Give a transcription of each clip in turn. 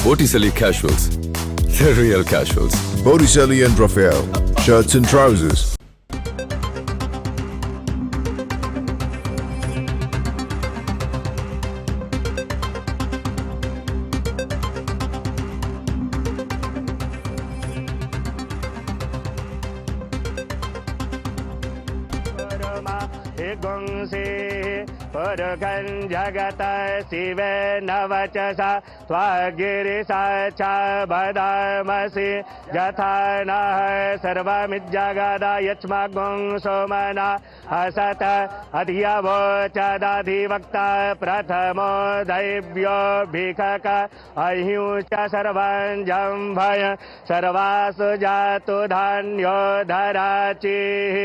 Botticelli Casuals. The real casuals. Botticelli and Raphael. Shirts and trousers. जगत शिवे नवचसा त्वगिरिसा च बदामसि यथा नः सर्वमिज्जगदा यच्मगुं सोमना असत अधियवोचदधिवक्ता प्रथमो दैव्यो भिखक अहिंश्च सर्वञ्जम्भय सर्वासु जातु धान्यो धराचिः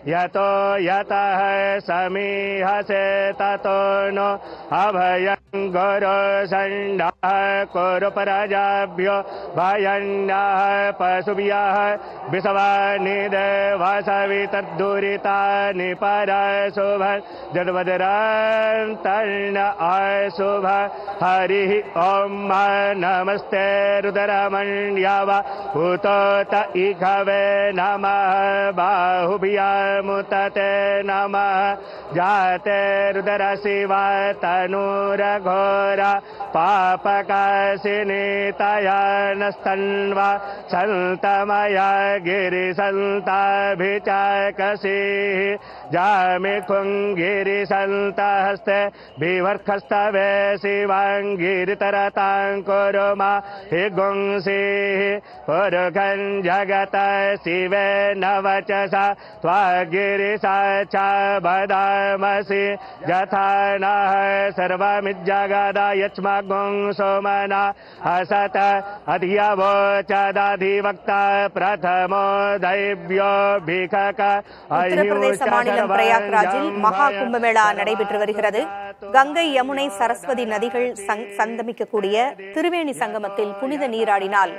यतो यतः समीहसे ततो नो अभयं गुरु षण्डः कुरु प्रजाभ्यो भयन्नः पशुभ्यः विषवानि देवसवितद्दुरितानि परशुभ जद्वदरन्तर्न अशुभ हरिः ॐ नमस्ते रुद्रमण्यव उतोत इखवे नमः बाहुभ्यामुतते नमः जाते रुद्र शिवा तनूरघोर पापकाशिनीतया नस्तन्वा सन्तमया गिरिसन्ताभिचाकसीः जामिखुङ्गिरिसन्तहस्ते विवर्खस्तवे शिवाङ्गिरितरतां कुरु मा हि गुंसीः पुरुषं जगत शिवे नवचसा त्वगिरिसा च बदामसि यथा नः सर्वमिज्जगदा यच्मगुं सोमना असत अधियवोचदधिवक्ता प्रथमो दैव्यो भिखक உத்தரப்பிரதேச மாநிலம் பிரயாக்ராஜில் மகா கும்பமேளா நடைபெற்று வருகிறது. கங்கை, யமுனை, சரஸ்வதி நதிகள் சங்கமிக்கக்கூடிய திருவேணி சங்கமத்தில் புனித நீராடினால்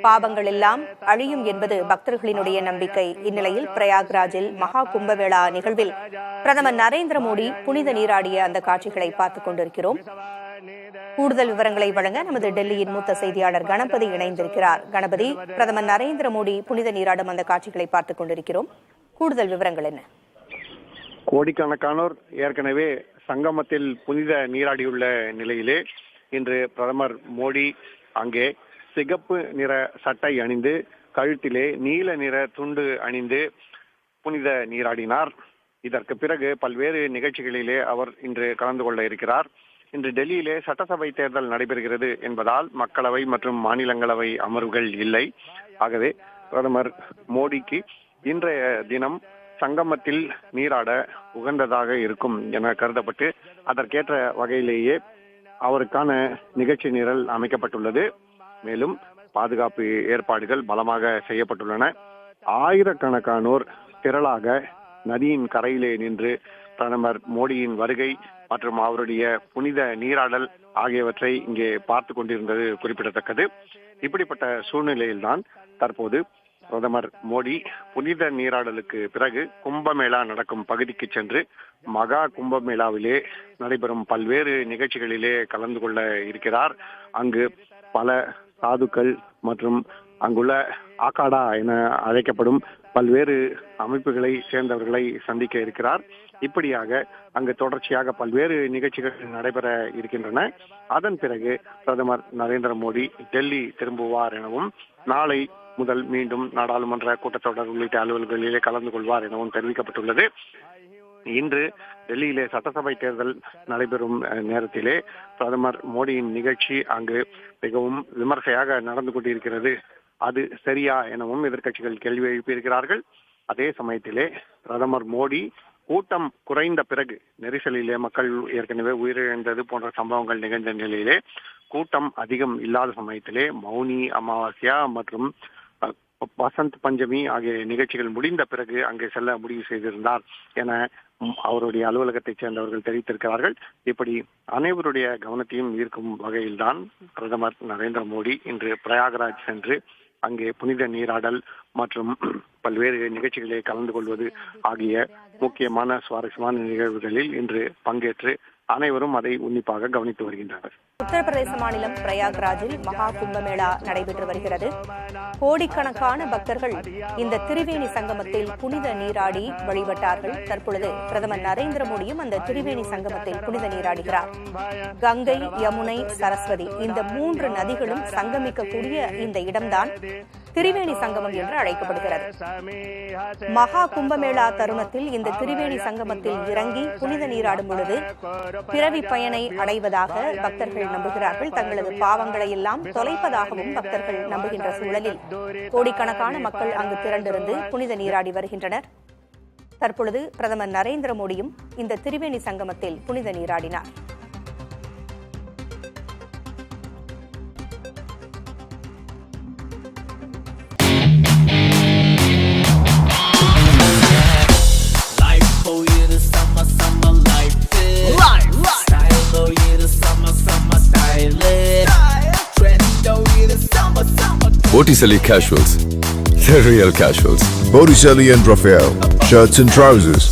பாவங்கள் எல்லாம் அழியும் என்பது பக்தர்களினுடைய நம்பிக்கை. இந்நிலையில் பிரயாக்ராஜில் மகா கும்பமேளா நிகழ்வில் பிரதமர் நரேந்திர மோடி புனித நீராடிய அந்த காட்சிகளை பார்த்துக் கொண்டிருக்கிறோம். கூடுதல் விவரங்களை வழங்க நமது டெல்லியின் மூத்த செய்தியாளர் கணபதி இணைந்திருக்கிறார். கணபதி, பிரதமர் நரேந்திர மோடி புனித நீராடும் அந்த காட்சிகளை பார்த்துக் கொண்டிருக்கிறோம். கூடுதல் விவரங்கள் என்ன? கோடிக்கணக்கானோர் ஏற்கனவே சங்கமத்தில் புனித நீராடியுள்ள நிலையிலே இன்று பிரதமர் மோடி அங்கே சிகப்பு நிற சட்டை அணிந்து கழுத்திலே நீல நிற துண்டு அணிந்து புனித நீராடினார். இதற்கு பிறகு பல்வேறு நிகழ்ச்சிகளிலே அவர் இன்று கலந்து கொள்ள இருக்கிறார். இன்று டெல்லியிலே சட்டசபை தேர்தல் நடைபெறுகிறது என்பதால் மக்களவை மற்றும் மாநிலங்களவை அமர்வுகள் இல்லை. ஆகவே பிரதமர் மோடிக்கு இன்றைய தினம் சங்கமத்தில் நீராட உகந்ததாக இருக்கும் என கருதப்பட்டு அதற்கேற்ற வகையிலேயே அவருக்கான நிகழ்ச்சி நிரல் அமைக்கப்பட்டுள்ளது. மேலும் பாதுகாப்பு ஏற்பாடுகள் பலமாக செய்யப்பட்டுள்ளன. ஆயிரக்கணக்கானோர் திரளாக நதியின் கரையிலே நின்று பிரதமர் மோடியின் வருகை மற்றும் அவருடைய புனித நீராடல் ஆகியவற்றை இங்கே பார்த்து கொண்டிருந்தது குறிப்பிடத்தக்கது. இப்படிப்பட்ட சூழ்நிலையில்தான் தற்போது பிரதமர் மோடி புனித நீராடலுக்கு பிறகு கும்பமேளா நடக்கும் பகுதிக்கு சென்று மகா கும்பமேளாவிலே நடைபெறும் பல்வேறு நிகழ்ச்சிகளிலே கலந்து கொள்ள இருக்கிறார். அங்கு பல சாதுக்கள் மற்றும் அங்குள்ள ஆகாடா என அழைக்கப்படும் பல்வேறு அமைப்புகளை சேர்ந்தவர்களை சந்திக்க இருக்கிறார். இப்படியாக அங்கு தொடர்ச்சியாக பல்வேறு நிகழ்ச்சிகள் நடைபெற இருக்கின்றன. அதன் பிறகு பிரதமர் நரேந்திர மோடி டெல்லி திரும்புவார் எனவும் நாளை முதல் மீண்டும் நாடாளுமன்ற கூட்டத்தொடர் உள்ளிட்ட அலுவல்களிலே கலந்து கொள்வார் எனவும் தெரிவிக்கப்பட்டுள்ளது. இன்று டெல்லியிலே சட்டசபை தேர்தல் நடைபெறும் நேரத்திலே பிரதமர் மோடியின் நிகழ்ச்சி அங்கு மிகவும் விமர்சையாக நடந்து கொண்டிருக்கிறது. அது சரியா எனவும் எதிர்க்கட்சிகள் கேள்வி எழுப்பியிருக்கிறார்கள். அதே சமயத்திலே பிரதமர் மோடி கூட்டம் குறைந்த பிறகு நெரிசலிலே மக்கள் ஏற்கனவே உயிரிழந்தது போன்ற சம்பவங்கள் நிகழ்ந்த நிலையிலே கூட்டம் அதிகம் இல்லாத சமயத்திலே மௌனி அமாவாஸ்யா மற்றும் வசந்த் பஞ்சமி ஆகிய நிகழ்ச்சிகள் முடிந்த பிறகு அங்கே செல்ல முடிவு செய்திருந்தார் என அவருடைய அலுவலகத்தைச் சேர்ந்தவர்கள் தெரிவித்திருக்கிறார்கள். இப்படி அனைவருடைய கவனத்தையும் ஈர்க்கும் வகையில்தான் பிரதமர் நரேந்திர மோடி இன்று பிரயாகராஜ் சென்று அங்கே புனித நீராடல் மற்றும் பல்வேறு நிகழ்ச்சிகளில் கலந்து கொள்வது ஆகிய முக்கியமான சுவாரஸ்யமான நிகழ்வுகளில் இன்று பங்கேற்று அனைவரும் அதை உன்னிப்பாக கவனித்து வருகின்றனர். உத்தரப்பிரதேச மாநிலம் பிரயாக்ராஜில் மகா கும்பமேளா நடைபெற்று வருகிறது. கோடிக்கணக்கான பக்தர்கள் இந்த திரிவேணி சங்கமத்தில் புனித நீராடி வழிபட்டார்கள். தற்பொழுது பிரதமர் நரேந்திர மோடியும் அந்த திரிவேணி சங்கமத்தில் புனித நீராடுகிறார். கங்கை, யமுனை, சரஸ்வதி இந்த 3 நதிகளும் சங்கமிக்கக்கூடிய இந்த இடம்தான் திரிவேணி சங்கமம் என்று அழைக்கப்படுகிறது. மகா கும்பமேளா தருணத்தில் இந்த திரிவேணி சங்கமத்தில் இறங்கி புனித நீராடும் பொழுது பிறவி பயனை அடைவதாக பக்தர்கள் நம்புகிறார்கள். தங்களது பாவங்களை எல்லாம் தொலைப்பதாகவும் பக்தர்கள் நம்புகின்ற சூழலில் கோடிக்கணக்கான மக்கள் அங்கு திரண்டிருந்து புனித நீராடி வருகின்றனர். தற்பொழுது பிரதமர் நரேந்திர மோடியும் இந்த திரிவேணி சங்கமத்தில் புனித நீராடினார். Botticelli Casuals. The real casuals. Botticelli and Raphael, shirts and trousers.